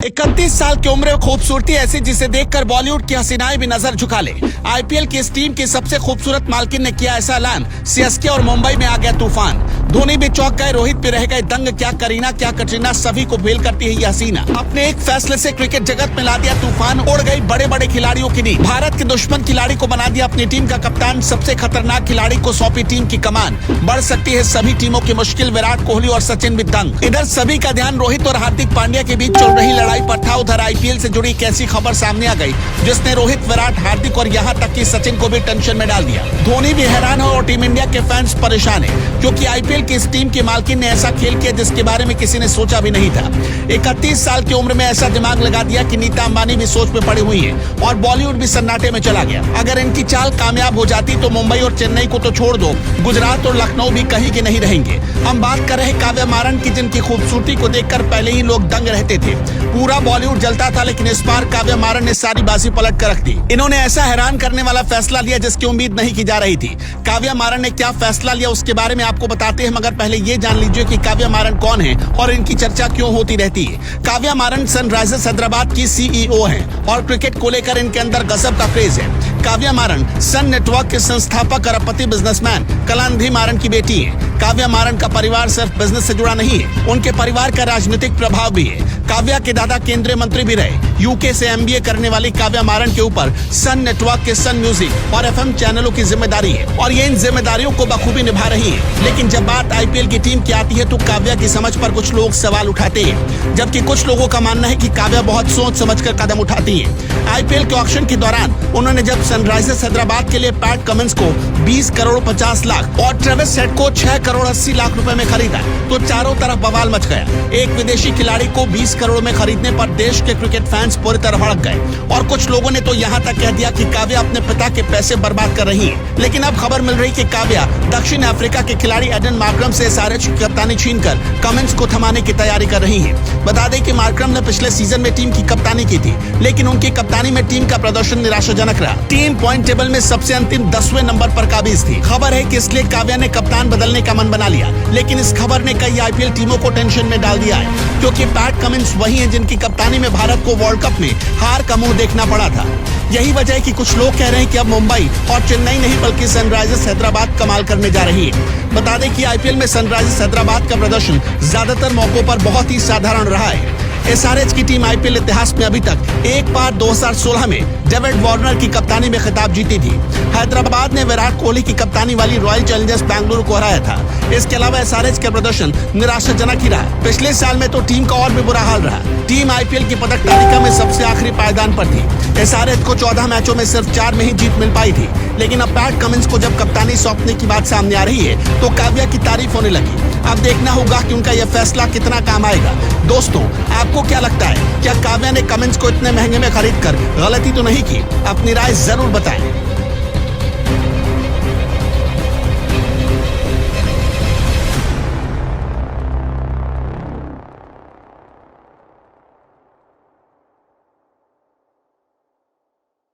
31 साल की उम्र में खूबसूरती ऐसी जिसे देखकर बॉलीवुड की हसीनाएं भी नजर झुका ले। आईपीएल की इस टीम की सबसे खूबसूरत मालकिन ने किया ऐसा ऐलान, सीएसके और मुंबई में आ गया तूफान। धोनी भी चौंक गए, रोहित भी रह गए दंग। क्या करीना क्या कटरीना, सभी को फेल करती है ये हसीना। अपने एक फैसले से क्रिकेट जगत में ला दिया तूफान, उड़ गई बड़े बड़े खिलाड़ियों की नींद। भारत के दुश्मन खिलाड़ी को बना दिया अपनी टीम का कप्तान, सबसे खतरनाक खिलाड़ी को सौंपी टीम की कमान। बढ़ सकती है सभी टीमों की मुश्किल, विराट कोहली और सचिन भी दंग। इधर सभी का ध्यान रोहित और हार्दिक पांड्या के बीच चल रही लड़ाई पर था। उधर आईपीएल से जुड़ी एक ऐसी खबर सामने आ गई जिसने रोहित, विराट, हार्दिक और यहाँ तक कि सचिन को भी टेंशन में डाल दिया। धोनी भी हैरान हो और टीम इंडिया के फैंस परेशान है, क्योंकि आईपीएल की इस टीम की मालकिन ने ऐसा खेल किया जिसके बारे में किसी ने सोचा भी नहीं था। 31 साल की उम्र में ऐसा दिमाग लगा दिया कि नीता अंबानी भी सोच में पड़ी हुई है और बॉलीवुड भी सन्नाटे में चला गया। अगर इनकी चाल कामयाब हो जाती तो मुंबई और चेन्नई को तो छोड़ दो, गुजरात और लखनऊ भी कहीं के नहीं रहेंगे। हम बात कर रहे काव्या मारन की, जिनकी खूबसूरती को देखकर पहले ही लोग दंग रहते थे। पूरा बॉलीवुड जलता था, लेकिन इस बार काव्या मारन ने सारी बाजी पलट कर रख दी। इन्होंने ऐसा हैरान करने वाला फैसला लिया जिसकी उम्मीद नहीं की जा रही थी। काव्या मारन ने क्या फैसला लिया उसके बारे में आपको बताते हैं, मगर पहले ये जान लीजिए कि काव्या मारन कौन है और इनकी चर्चा क्यों होती रहती है। काव्या मारन सनराइजर्स हैदराबाद की सीईओ हैं और क्रिकेट को लेकर इनके अंदर गजब का क्रेज है। काव्या मारन सन नेटवर्क के संस्थापक अरबपति बिजनेसमैन कलानिधि मारन की बेटी है। काव्या मारन का परिवार सिर्फ बिजनेस से जुड़ा नहीं है, उनके परिवार का राजनीतिक प्रभाव भी है। काव्या के दादा केंद्रीय मंत्री भी रहे। यूके से एमबीए करने वाली काव्या मारन के ऊपर सन नेटवर्क के सन म्यूजिक और एफएम चैनलों की जिम्मेदारी है और ये इन जिम्मेदारियों को बखूबी निभा रही है। लेकिन जब बात आईपीएल की टीम की आती है तो काव्या की समझ पर कुछ लोग सवाल उठाते हैं, जबकि कुछ लोगों का मानना है कि काव्या बहुत सोच समझकर कदम उठाती है। आईपीएल के ऑक्शन के दौरान उन्होंने जब सनराइजर्स हैदराबाद के लिए पैट कमिंस को 20 करोड़ 50 लाख और ट्रेविस हेड को 6 करोड़ 80 लाख रुपए में खरीदा तो चारों तरफ बवाल मच गया। एक विदेशी खिलाड़ी को 20 करोड़ में खरीदने पर देश के क्रिकेट फैंस पूरी तरह भड़क गए और कुछ लोगों ने तो यहाँ तक कह दिया कि काव्या अपने पिता के पैसे बर्बाद कर रही है। लेकिन अब खबर मिल रही कि काव्या दक्षिण अफ्रीका के खिलाड़ी एडन मार्क्रम से एसआरएच की कप्तानी छीनकर कमिंस को थमाने की तैयारी कर रही है। बता दें कि मार्क्रम ने पिछले सीजन में टीम की कप्तानी की थी, लेकिन उनकी कप्तानी में टीम का प्रदर्शन निराशाजनक रहा। टीम पॉइंट टेबल में सबसे अंतिम 10वें नंबर पर काबिज थी। खबर है कि इसलिए काव्या ने कप्तान बदलने का मन बना लिया, लेकिन इस खबर ने कई आईपीएल टीमों को टेंशन में डाल दिया है, क्योंकि पैट कमिंस वही है जिनकी कप्तानी में भारत को वर्ल्ड कप में हार का मुंह देखना पड़ा था। यही वजह है कि कुछ लोग कह रहे हैं कि अब मुंबई और चेन्नई नहीं बल्कि सनराइजर्स हैदराबाद कमाल करने जा रही है। बता दें कि आईपीएल में सनराइजर्स हैदराबाद का प्रदर्शन ज्यादातर मौकों पर बहुत ही साधारण रहा है। एसआरएच की टीम आईपीएल इतिहास में अभी तक एक बार 2016 में डेविड वार्नर की कप्तानी में खिताब जीती थी। हैदराबाद ने विराट कोहली की कप्तानी वाली रॉयल चैलेंजर्स बेंगलुरु को हराया था। इसके अलावा एसआरएच का प्रदर्शन निराशाजनक ही रहा। पिछले साल में तो टीम का और भी बुरा हाल रहा। टीम आईपीएल की पदक तालिका में सबसे आखिरी पायदान पर थी। एसआरएच को 14 मैचों में सिर्फ 4 में ही जीत मिल पाई थी। लेकिन अब पैट कमिंस को जब कप्तानी सौंपने की बात सामने आ रही है तो काव्या की तारीफ होने लगी। अब देखना होगा कि उनका यह फैसला कितना काम आएगा। दोस्तों, आपको क्या लगता है, क्या काव्या ने कमिंस को इतने महंगे में खरीद कर गलती तो नहीं की? अपनी राय जरूर बताएं।